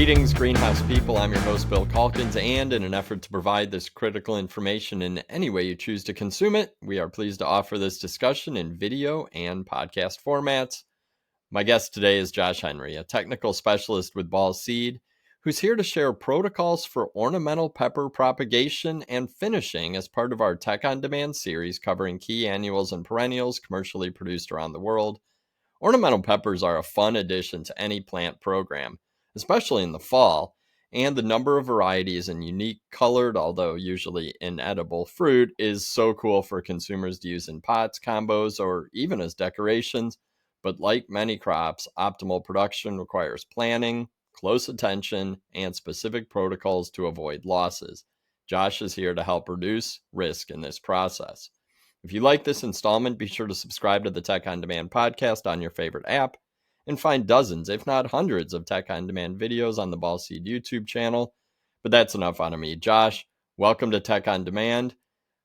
Greetings, greenhouse people. I'm your host, Bill Calkins, and in an effort to provide this critical information in any way you choose to consume it, we are pleased to offer this discussion in video and podcast formats. My guest today is Josh Henry, a technical specialist with Ball Seed, who's here to share protocols for ornamental pepper propagation and finishing as part of our Tech on Demand series covering key annuals and perennials commercially produced around the world. Ornamental peppers are a fun addition to any plant program, especially in the fall, and the number of varieties and unique colored, although usually inedible, fruit is so cool for consumers to use in pots, combos, or even as decorations. But like many crops, optimal production requires planning, close attention, and specific protocols to avoid losses. Josh is here to help reduce risk in this process. If you like this installment, be sure to subscribe to the Tech on Demand podcast on your favorite app and find dozens, if not hundreds, of Tech on Demand videos on the Ball Seed YouTube channel. But that's enough out of me. Josh, welcome to Tech on Demand.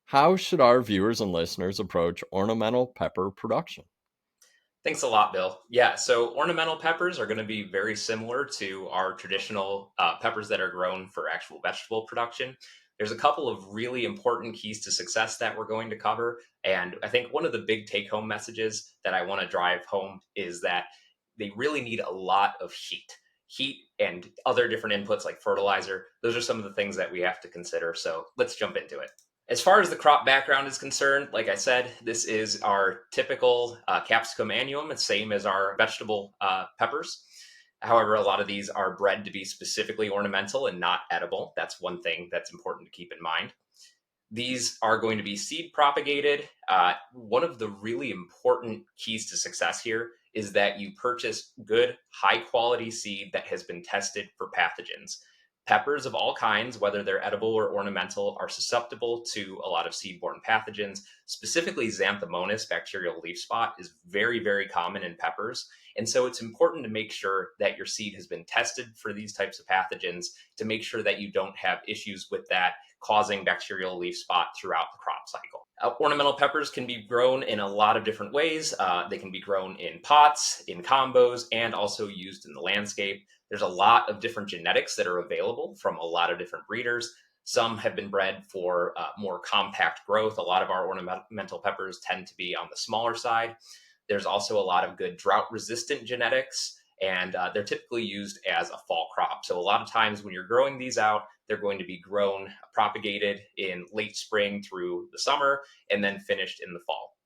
How should our viewers and listeners approach ornamental pepper production? Thanks a lot, Bill. Yeah, so ornamental peppers are going to be very similar to our traditional peppers that are grown for actual vegetable production. There's a couple of really important keys to success that we're going to cover. And I think one of the big take home messages that I want to drive home is that they really need a lot of heat. Heat and other different inputs like fertilizer, those are some of the things that we have to consider. So let's jump into it. As far as the crop background is concerned, like I said, this is our typical capsicum annuum. It's same as our vegetable peppers. However, a lot of these are bred to be specifically ornamental and not edible. That's one thing that's important to keep in mind. These are going to be seed propagated. One of the really important keys to success here is that you purchase good, high quality seed that has been tested for pathogens. Peppers of all kinds, whether they're edible or ornamental, are susceptible to a lot of seed-borne pathogens. Specifically, Xanthomonas bacterial leaf spot is very, very common in peppers. And so it's important to make sure that your seed has been tested for these types of pathogens to make sure that you don't have issues with that causing bacterial leaf spot throughout the crop cycle. Ornamental peppers can be grown in a lot of different ways. They can be grown in pots, in combos, and also used in the landscape. There's a lot of different genetics that are available from a lot of different breeders. Some have been bred for more compact growth. A lot of our ornamental peppers tend to be on the smaller side. There's also a lot of good drought resistant genetics, and they're typically used as a fall crop. So a lot of times when you're growing these out, they're going to be grown, propagated in late spring through the summer, and then finished in the fall.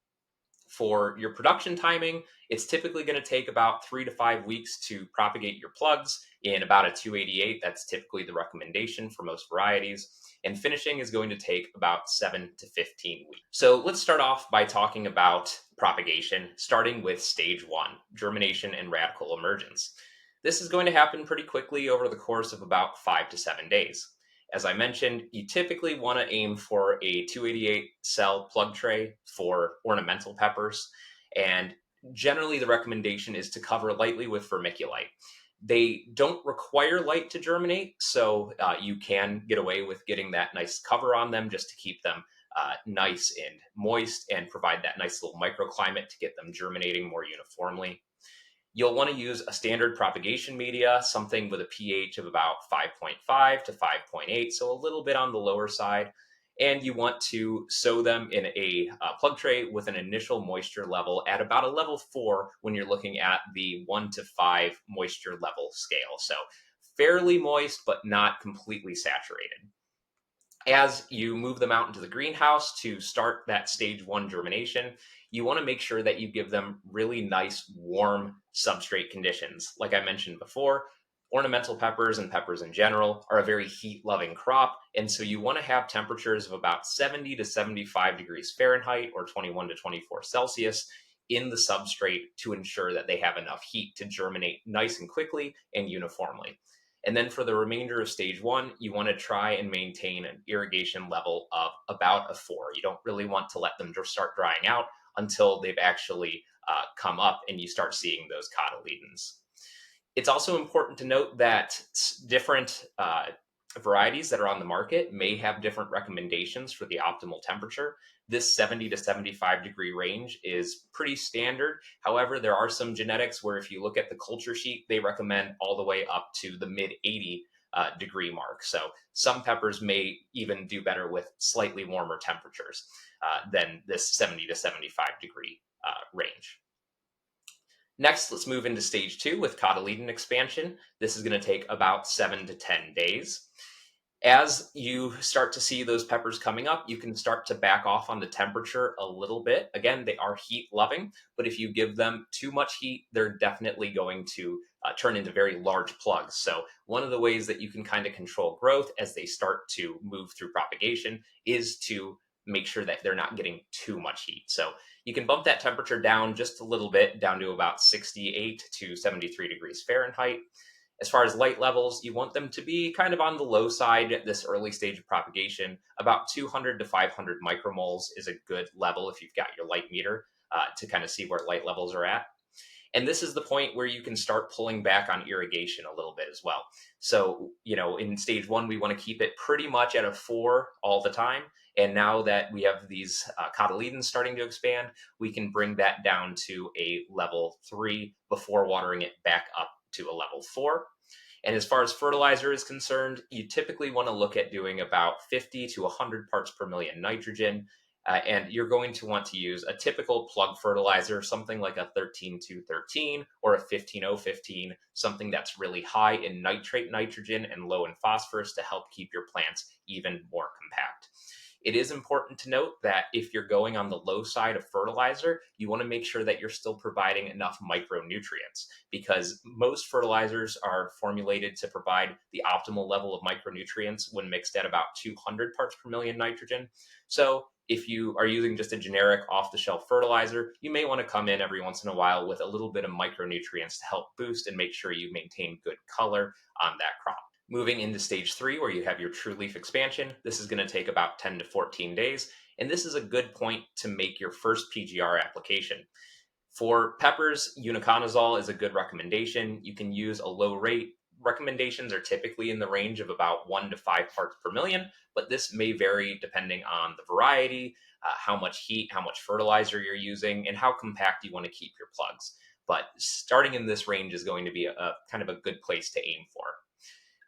For your production timing, it's typically going to take about 3 to 5 weeks to propagate your plugs in about a 288. That's typically the recommendation for most varieties. And finishing is going to take about 7 to 15 weeks. So let's start off by talking about propagation, starting with stage 1, germination and radical emergence. This is going to happen pretty quickly over the course of about 5 to 7 days. As I mentioned, you typically want to aim for a 288 cell plug tray for ornamental peppers. And generally, the recommendation is to cover lightly with vermiculite. They don't require light to germinate, so you can get away with getting that nice cover on them just to keep them nice and moist and provide that nice little microclimate to get them germinating more uniformly. You'll want to use a standard propagation media, something with a pH of about 5.5 to 5.8, so a little bit on the lower side. And you want to sow them in a plug tray with an initial moisture level at about a level 4 when you're looking at the 1 to 5 moisture level scale. So fairly moist, but not completely saturated. As you move them out into the greenhouse to start that stage 1 germination, you want to make sure that you give them really nice, warm substrate conditions. Like I mentioned before, ornamental peppers and peppers in general are a very heat-loving crop, and so you want to have temperatures of about 70 to 75 degrees Fahrenheit or 21 to 24 Celsius in the substrate to ensure that they have enough heat to germinate nice and quickly and uniformly. And then for the remainder of stage 1, you want to try and maintain an irrigation level of about a 4. You don't really want to let them start drying out until they've actually come up and you start seeing those cotyledons. It's also important to note that different varieties that are on the market may have different recommendations for the optimal temperature. This 70 to 75-degree range is pretty standard. However, there are some genetics where if you look at the culture sheet, they recommend all the way up to the mid 80 degree mark. So some peppers may even do better with slightly warmer temperatures than this 70 to 75 degree range. Next, let's move into stage 2 with cotyledon expansion. This is going to take about 7 to 10 days. As you start to see those peppers coming up, you can start to back off on the temperature a little bit. Again, they are heat loving, but if you give them too much heat, they're definitely going to turn into very large plugs. So, one of the ways that you can kind of control growth as they start to move through propagation is to make sure that they're not getting too much heat. So, you can bump that temperature down just a little bit, down to about 68 to 73 degrees Fahrenheit. As far as light levels, you want them to be kind of on the low side at this early stage of propagation. About 200 to 500 micromoles is a good level if you've got your light meter to kind of see where light levels are at. And this is the point where you can start pulling back on irrigation a little bit as well. So, in stage 1, we want to keep it pretty much at a 4 all the time. And now that we have these cotyledons starting to expand, we can bring that down to a level 3 before watering it back up to a level 4. And as far as fertilizer is concerned, you typically want to look at doing about 50 to 100 parts per million nitrogen. And you're going to want to use a typical plug fertilizer, something like a 13-2-13 or a 15-0-15, something that's really high in nitrate nitrogen and low in phosphorus to help keep your plants even more compact. It is important to note that if you're going on the low side of fertilizer, you want to make sure that you're still providing enough micronutrients because most fertilizers are formulated to provide the optimal level of micronutrients when mixed at about 200 parts per million nitrogen. So if you are using just a generic off the shelf fertilizer, you may want to come in every once in a while with a little bit of micronutrients to help boost and make sure you maintain good color on that crop. Moving into stage 3, where you have your true leaf expansion, this is going to take about 10 to 14 days. And this is a good point to make your first PGR application. For peppers, uniconazole is a good recommendation. You can use a low rate. Recommendations are typically in the range of about 1 to 5 parts per million, but this may vary depending on the variety, how much heat, how much fertilizer you're using, and how compact you want to keep your plugs. But starting in this range is going to be a kind of a good place to aim for.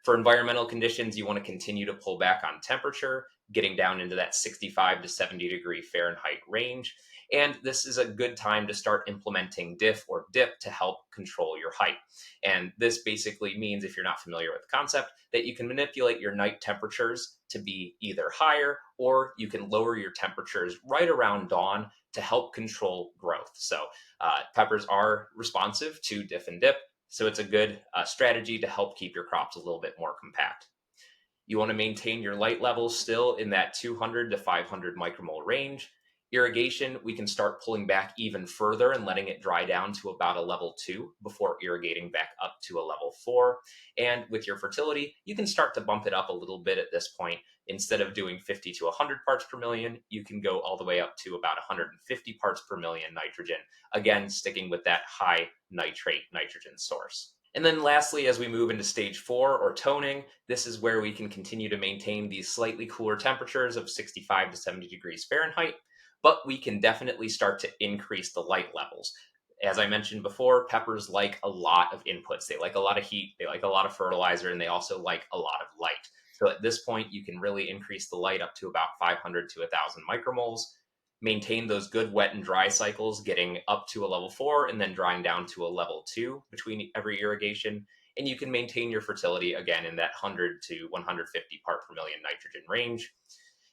For environmental conditions, you want to continue to pull back on temperature, getting down into that 65 to 70 degree Fahrenheit range. And this is a good time to start implementing diff or dip to help control your height. And this basically means, if you're not familiar with the concept, that you can manipulate your night temperatures to be either higher or you can lower your temperatures right around dawn to help control growth. So peppers are responsive to diff and dip. So it's a good strategy to help keep your crops a little bit more compact. You want to maintain your light levels still in that 200 to 500 micromole range. Irrigation, we can start pulling back even further and letting it dry down to about a level 2 before irrigating back up to a level 4. And with your fertility, you can start to bump it up a little bit at this point. Instead of doing 50 to 100 parts per million, you can go all the way up to about 150 parts per million nitrogen. Again, sticking with that high nitrate nitrogen source. And then lastly, as we move into stage 4 or toning, this is where we can continue to maintain these slightly cooler temperatures of 65 to 70 degrees Fahrenheit, but we can definitely start to increase the light levels. As I mentioned before, peppers like a lot of inputs. They like a lot of heat, they like a lot of fertilizer, and they also like a lot of light. So at this point, you can really increase the light up to about 500 to 1,000 micromoles, maintain those good wet and dry cycles, getting up to a level 4 and then drying down to a level 2 between every irrigation. And you can maintain your fertility again in that 100 to 150 part per million nitrogen range.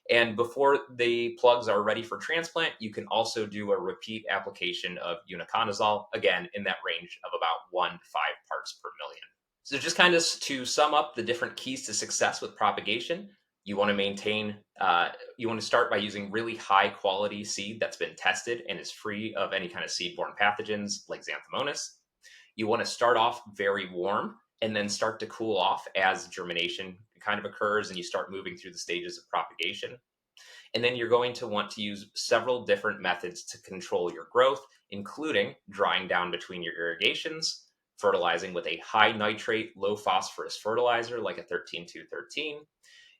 And before the plugs are ready for transplant, you can also do a repeat application of uniconazole, again in that range of about 1 to 5 parts per million. So, just kind of to sum up the different keys to success with propagation, you want to you want to start by using really high quality seed that's been tested and is free of any kind of seed-borne pathogens like Xanthomonas. You want to start off very warm and then start to cool off as germination kind of occurs and you start moving through the stages of propagation. And then you're going to want to use several different methods to control your growth, including drying down between your irrigations, fertilizing with a high nitrate, low phosphorus fertilizer like a 13-2-13,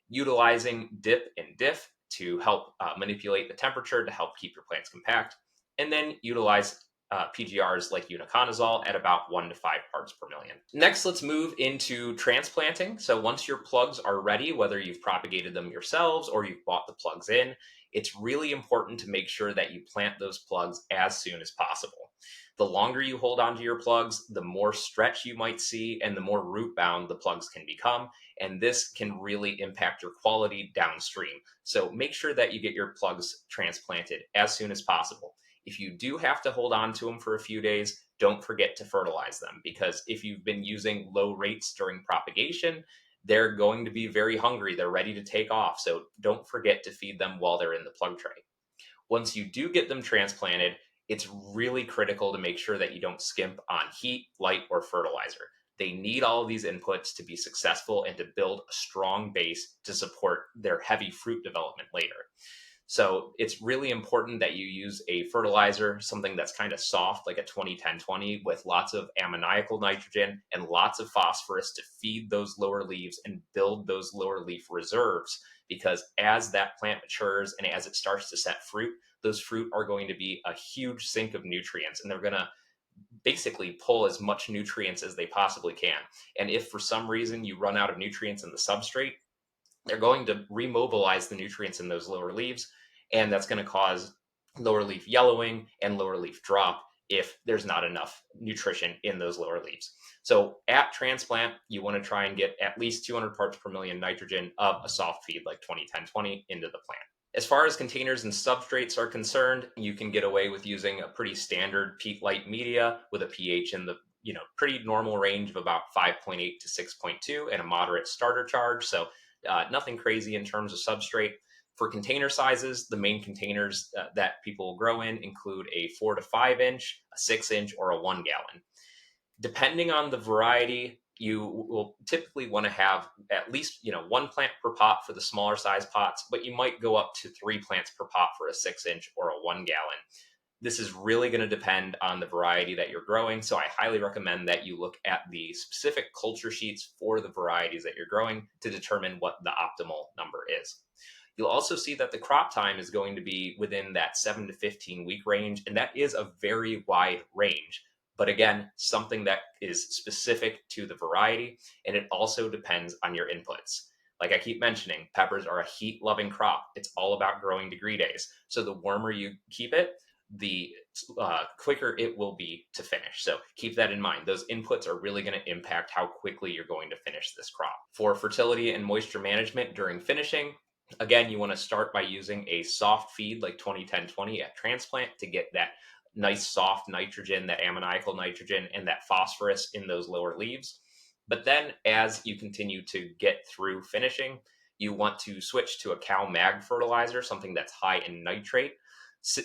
utilizing dip and diff to help manipulate the temperature to help keep your plants compact, and then utilize PGRs like uniconazole at about 1 to 5 parts per million. Next, let's move into transplanting. So once your plugs are ready, whether you've propagated them yourselves or you've bought the plugs in, it's really important to make sure that you plant those plugs as soon as possible. The longer you hold on to your plugs, the more stretch you might see and the more root bound the plugs can become. And this can really impact your quality downstream. So make sure that you get your plugs transplanted as soon as possible. If you do have to hold on to them for a few days, don't forget to fertilize them, because if you've been using low rates during propagation, they're going to be very hungry. They're ready to take off. So don't forget to feed them while they're in the plug tray. Once you do get them transplanted, it's really critical to make sure that you don't skimp on heat, light, or fertilizer. They need all of these inputs to be successful and to build a strong base to support their heavy fruit development later. So it's really important that you use a fertilizer, something that's kind of soft, like a 20-10-20, with lots of ammoniacal nitrogen and lots of phosphorus to feed those lower leaves and build those lower leaf reserves. Because as that plant matures and as it starts to set fruit, those fruit are going to be a huge sink of nutrients, and they're going to basically pull as much nutrients as they possibly can. And if for some reason you run out of nutrients in the substrate, they're going to remobilize the nutrients in those lower leaves, and that's going to cause lower leaf yellowing and lower leaf drop if there's not enough nutrition in those lower leaves. So at transplant, you want to try and get at least 200 parts per million nitrogen of a soft feed like 20-10-20 into the plant. As far as containers and substrates are concerned, you can get away with using a pretty standard peat light media with a pH in the pretty normal range of about 5.8 to 6.2 and a moderate starter charge. So nothing crazy in terms of substrate. For container sizes, the main containers that people will grow in include a 4 to 5 inch, a 6 inch, or a 1 gallon. Depending on the variety, you will typically want to have at least one plant per pot for the smaller size pots, but you might go up to 3 plants per pot for a 6 inch or a 1 gallon. This is really going to depend on the variety that you're growing. So I highly recommend that you look at the specific culture sheets for the varieties that you're growing to determine what the optimal number is. You'll also see that the crop time is going to be within that 7 to 15 week range, and that is a very wide range. But again, something that is specific to the variety, and it also depends on your inputs. Like I keep mentioning, peppers are a heat loving crop. It's all about growing degree days. So the warmer you keep it, the quicker it will be to finish. So keep that in mind. Those inputs are really going to impact how quickly you're going to finish this crop. For fertility and moisture management during finishing, again, you want to start by using a soft feed like 20-10-20 at transplant to get that nice soft nitrogen, that ammoniacal nitrogen, and that phosphorus in those lower leaves. But then as you continue to get through finishing, you want to switch to a cow mag fertilizer, something that's high in nitrate.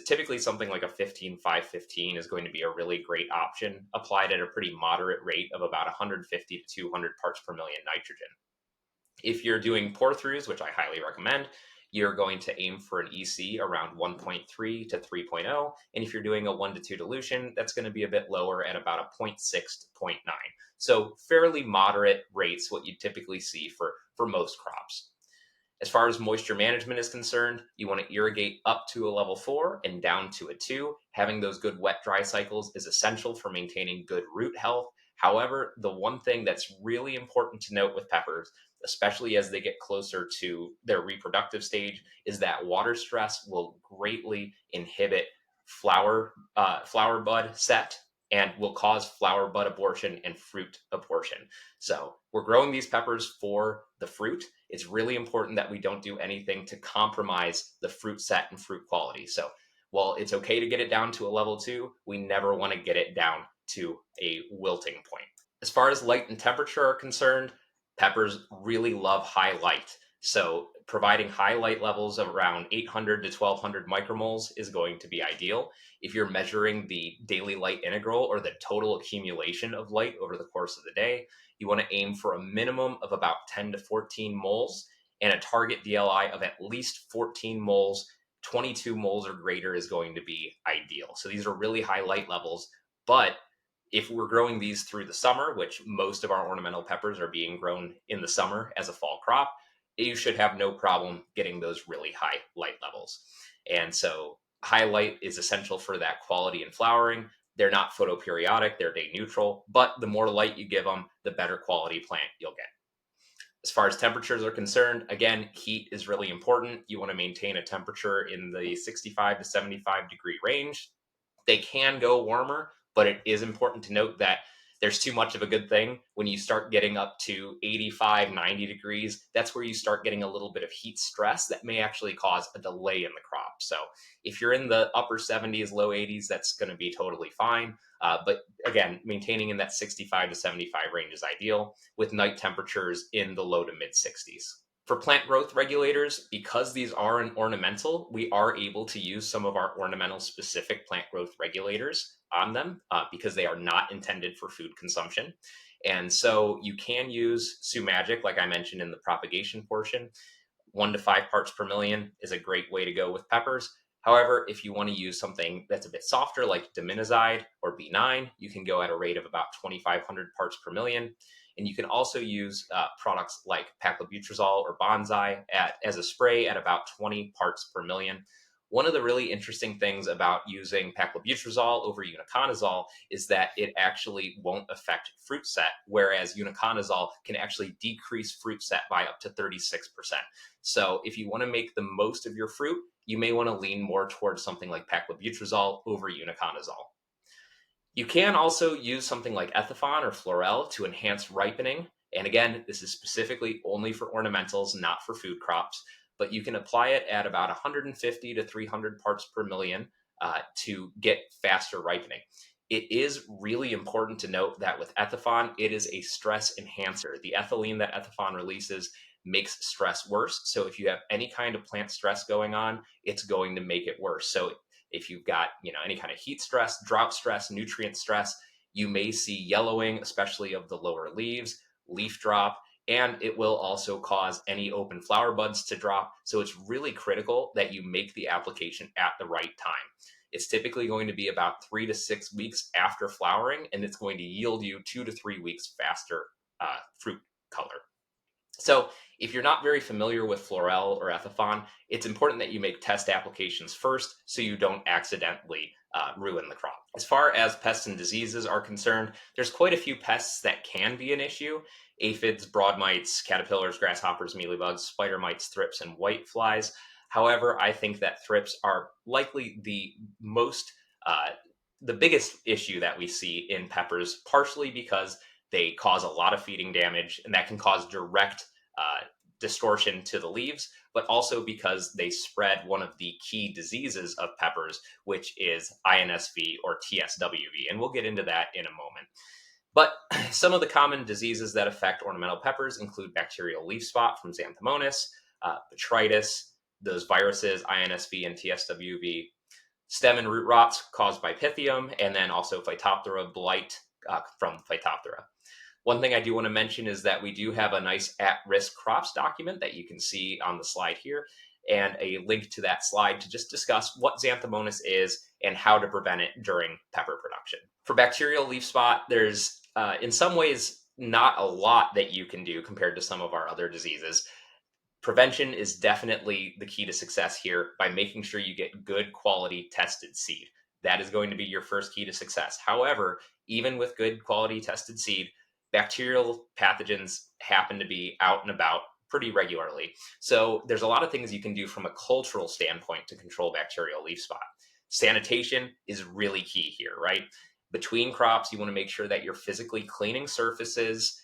Typically something like a 15-5-15 is going to be a really great option, applied at a pretty moderate rate of about 150 to 200 parts per million nitrogen. If you're doing pour throughs, which I highly recommend, you're going to aim for an EC around 1.3 to 3.0. And if you're doing a 1 to 2 dilution, that's going to be a bit lower at about a 0.6 to 0.9. So fairly moderate rates, what you typically see for most crops. As far as moisture management is concerned, you want to irrigate up to a level 4 and down to a 2. Having those good wet dry cycles is essential for maintaining good root health. However, the one thing that's really important to note with peppers, especially as they get closer to their reproductive stage, is that water stress will greatly inhibit flower bud set and will cause flower bud abortion and fruit abortion. So we're growing these peppers for the fruit. It's really important that we don't do anything to compromise the fruit set and fruit quality. So while it's okay to get it down to a level 2, we never want to get it down to a wilting point. As far as light and temperature are concerned, peppers really love high light. So providing high light levels of around 800 to 1200 micromoles is going to be ideal. If you're measuring the daily light integral or the total accumulation of light over the course of the day, you want to aim for a minimum of about 10 to 14 moles and a target DLI of at least 14 moles. 22 moles or greater is going to be ideal. So these are really high light levels, but If we're growing these through the summer, which most of our ornamental peppers are being grown in the summer as a fall crop, you should have no problem getting those really high light levels. And so high light is essential for that quality and flowering. They're not photoperiodic, they're day neutral, but the more light you give them, the better quality plant you'll get. As far as temperatures are concerned, again, heat is really important. You want to maintain a temperature in the 65 to 75-degree range. They can go warmer, but it is important to note that there's too much of a good thing. When you start getting up to 85, 90 degrees, that's where you start getting a little bit of heat stress that may actually cause a delay in the crop. So if you're in the upper 70s, low 80s, that's going to be totally fine. But again, maintaining in that 65 to 75 range is ideal, with night temperatures in the low to mid 60s. For plant growth regulators, because these are an ornamental, we are able to use some of our ornamental specific plant growth regulators on them because they are not intended for food consumption. And so you can use Sumagic, like I mentioned in the propagation portion. 1 to 5 parts per million is a great way to go with peppers. However, if you want to use something that's a bit softer, like diminizide or B9, you can go at a rate of about 2,500 parts per million. And you can also use products like paclobutrazol or bonsai as a spray at about 20 parts per million. One of the really interesting things about using paclobutrazol over uniconazole is that it actually won't affect fruit set, whereas uniconazole can actually decrease fruit set by up to 36%. So if you want to make the most of your fruit, you may want to lean more towards something like paclobutrazol over uniconazole. You can also use something like Ethifon or Florel to enhance ripening. And again, this is specifically only for ornamentals, not for food crops, but you can apply it at about 150 to 300 parts per million to get faster ripening. It is really important to note that with Ethifon, it is a stress enhancer. The ethylene that Ethifon releases makes stress worse. So if you have any kind of plant stress going on, it's going to make it worse. So if you've got any kind of heat stress, drought stress, nutrient stress, you may see yellowing, especially of the lower leaves, leaf drop, and it will also cause any open flower buds to drop. So it's really critical that you make the application at the right time. It's typically going to be about 3 to 6 weeks after flowering, and it's going to yield you 2 to 3 weeks faster fruit color. So if you're not very familiar with Florel or Ethifon, it's important that you make test applications first so you don't accidentally ruin the crop. As far as pests and diseases are concerned, there's quite a few pests that can be an issue. Aphids, broad mites, caterpillars, grasshoppers, mealybugs, spider mites, thrips, and white flies. However, I think that thrips are likely the biggest issue that we see in peppers, partially because they cause a lot of feeding damage, and that can cause direct distortion to the leaves, but also because they spread one of the key diseases of peppers, which is INSV or TSWV. And we'll get into that in a moment. But some of the common diseases that affect ornamental peppers include bacterial leaf spot from Xanthomonas, botrytis, those viruses, INSV and TSWV, stem and root rots caused by Pythium, and then also Phytophthora blight from Phytophthora. One thing I do want to mention is that we do have a nice at-risk crops document that you can see on the slide here, and a link to that slide to just discuss what Xanthomonas is and how to prevent it during pepper production. For bacterial leaf spot, there's in some ways not a lot that you can do compared to some of our other diseases. Prevention is definitely the key to success here by making sure you get good quality tested seed. That is going to be your first key to success. However, even with good quality tested seed, bacterial pathogens happen to be out and about pretty regularly. So there's a lot of things you can do from a cultural standpoint to control bacterial leaf spot. Sanitation is really key here, right? Between crops, you want to make sure that you're physically cleaning surfaces,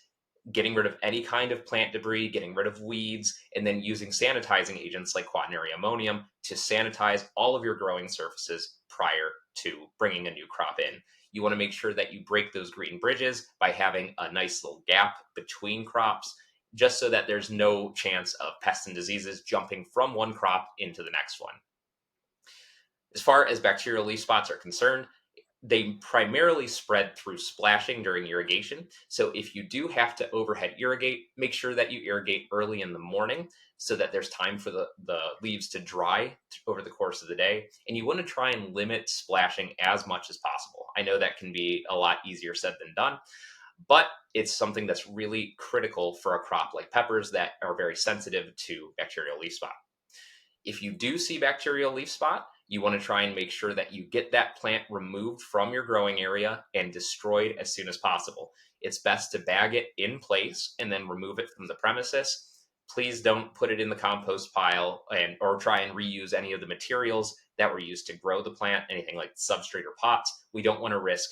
getting rid of any kind of plant debris, getting rid of weeds, and then using sanitizing agents like quaternary ammonium to sanitize all of your growing surfaces prior to bringing a new crop in. You want to make sure that you break those green bridges by having a nice little gap between crops, just so that there's no chance of pests and diseases jumping from one crop into the next one. As far as bacterial leaf spots are concerned, They primarily spread through splashing during irrigation. So if you do have to overhead irrigate, make sure that you irrigate early in the morning so that there's time for the leaves to dry over the course of the day. And you want to try and limit splashing as much as possible. I know that can be a lot easier said than done, but it's something that's really critical for a crop like peppers that are very sensitive to bacterial leaf spot. If you do see bacterial leaf spot, you want to try and make sure that you get that plant removed from your growing area and destroyed as soon as possible. It's best to bag it in place and then remove it from the premises. Please don't put it in the compost pile or try and reuse any of the materials that were used to grow the plant, anything like substrate or pots. We don't want to risk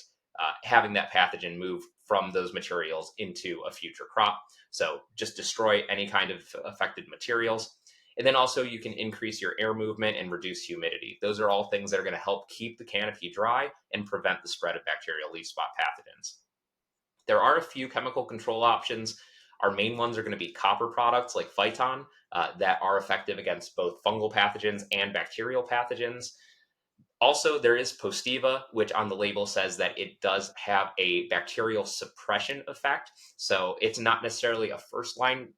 having that pathogen move from those materials into a future crop. So just destroy any kind of affected materials. And then also you can increase your air movement and reduce humidity. Those are all things that are going to help keep the canopy dry and prevent the spread of bacterial leaf spot pathogens. There are a few chemical control options. Our main ones are going to be copper products like Phyton that are effective against both fungal pathogens and bacterial pathogens. Also, there is Postiva, which on the label says that it does have a bacterial suppression effect. So it's not necessarily a first line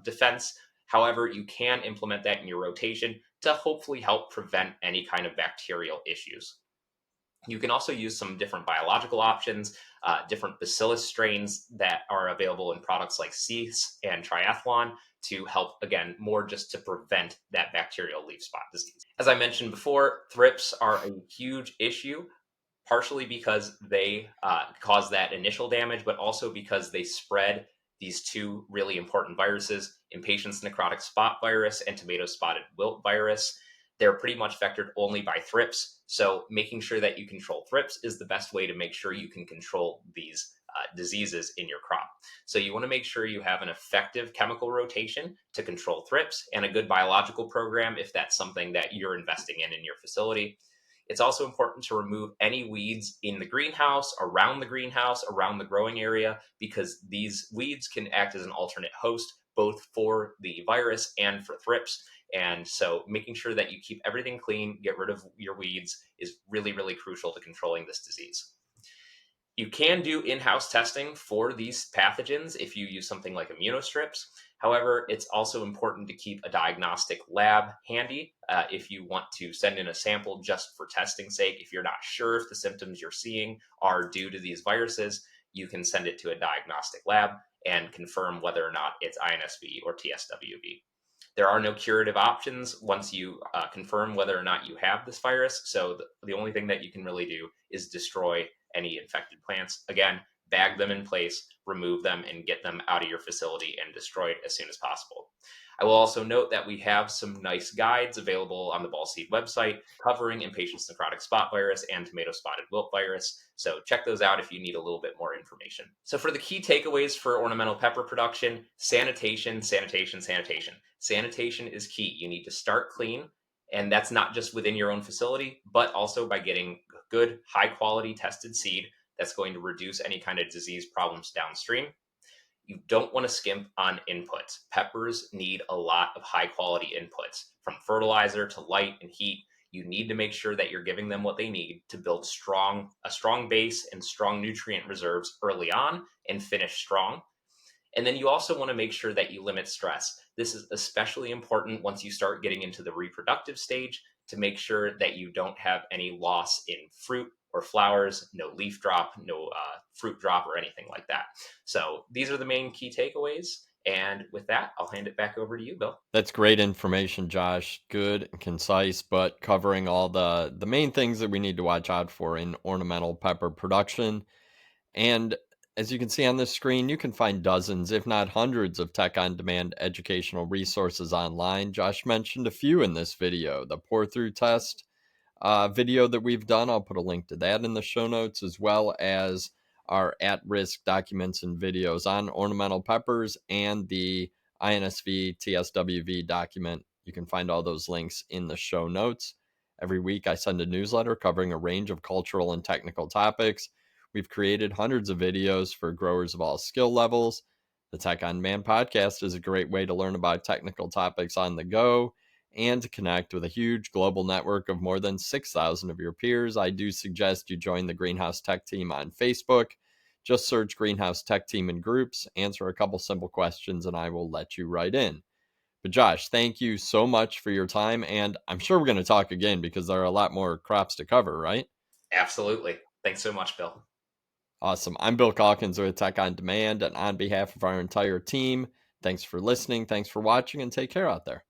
defense. However, you can implement that in your rotation to hopefully help prevent any kind of bacterial issues. You can also use some different biological options, different bacillus strains that are available in products like Cease and Triathlon to help, again, more just to prevent that bacterial leaf spot disease. As I mentioned before, thrips are a huge issue, partially because they cause that initial damage, but also because they spread these two really important viruses, impatiens necrotic spot virus and tomato spotted wilt virus. They're pretty much vectored only by thrips. So making sure that you control thrips is the best way to make sure you can control these diseases in your crop. So you want to make sure you have an effective chemical rotation to control thrips and a good biological program if that's something that you're investing in your facility. It's also important to remove any weeds in the greenhouse, around the growing area, because these weeds can act as an alternate host both for the virus and for thrips. And so making sure that you keep everything clean, get rid of your weeds is really, really crucial to controlling this disease. You can do in-house testing for these pathogens if you use something like immunostrips. However, it's also important to keep a diagnostic lab handy if you want to send in a sample just for testing sake. If you're not sure if the symptoms you're seeing are due to these viruses, you can send it to a diagnostic lab and confirm whether or not it's INSV or TSWV. There are no curative options once you confirm whether or not you have this virus. So the only thing that you can really do is destroy any infected plants. Again, bag them in place, remove them, and get them out of your facility and destroyed as soon as possible. I will also note that we have some nice guides available on the Ball Seed website covering impatiens necrotic spot virus and tomato spotted wilt virus. So check those out if you need a little bit more information. So for the key takeaways for ornamental pepper production, sanitation, sanitation, sanitation. Sanitation is key. You need to start clean, and that's not just within your own facility, but also by getting good, high quality tested seed that's going to reduce any kind of disease problems downstream. You don't want to skimp on inputs. Peppers need a lot of high quality inputs, from fertilizer to light and heat. You need to make sure that you're giving them what they need to build a strong base and strong nutrient reserves early on and finish strong. And then you also want to make sure that you limit stress. This is especially important once you start getting into the reproductive stage to make sure that you don't have any loss in fruit or flowers, no leaf drop, no fruit drop, or anything like that. So these are the main key takeaways. And with that, I'll hand it back over to you, Bill. That's great information, Josh. Good and concise, but covering all the main things that we need to watch out for in ornamental pepper production. And as you can see on this screen, you can find dozens, if not hundreds, of tech on demand educational resources online. Josh mentioned a few in this video. The pour through test video that we've done, I'll put a link to that in the show notes, as well as our at risk documents and videos on ornamental peppers and the INSV TSWV document. You can find all those links in the show notes. Every week, I send a newsletter covering a range of cultural and technical topics. We've created hundreds of videos for growers of all skill levels. The Tech on Demand podcast is a great way to learn about technical topics on the go and to connect with a huge global network of more than 6,000 of your peers, I do suggest you join the Greenhouse Tech Team on Facebook. Just search Greenhouse Tech Team in groups, answer a couple simple questions, and I will let you right in. But Josh, thank you so much for your time. And I'm sure we're going to talk again because there are a lot more crops to cover, right? Absolutely. Thanks so much, Bill. Awesome. I'm Bill Calkins with Tech on Demand. And on behalf of our entire team, thanks for listening. Thanks for watching and take care out there.